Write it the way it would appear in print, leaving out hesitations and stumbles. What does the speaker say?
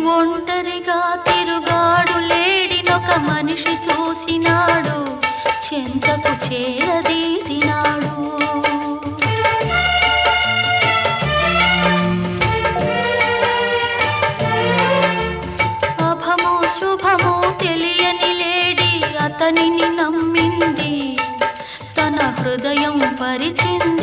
ఒంటరిగా తిరుగాడు లేడినొక మనిషి చూసినాడు, చెంతకు చేరదీసినాడు. అభమో శుభమో తెలియని లేడి అతనిని నమ్మింది, తన హృదయం పరిచింది.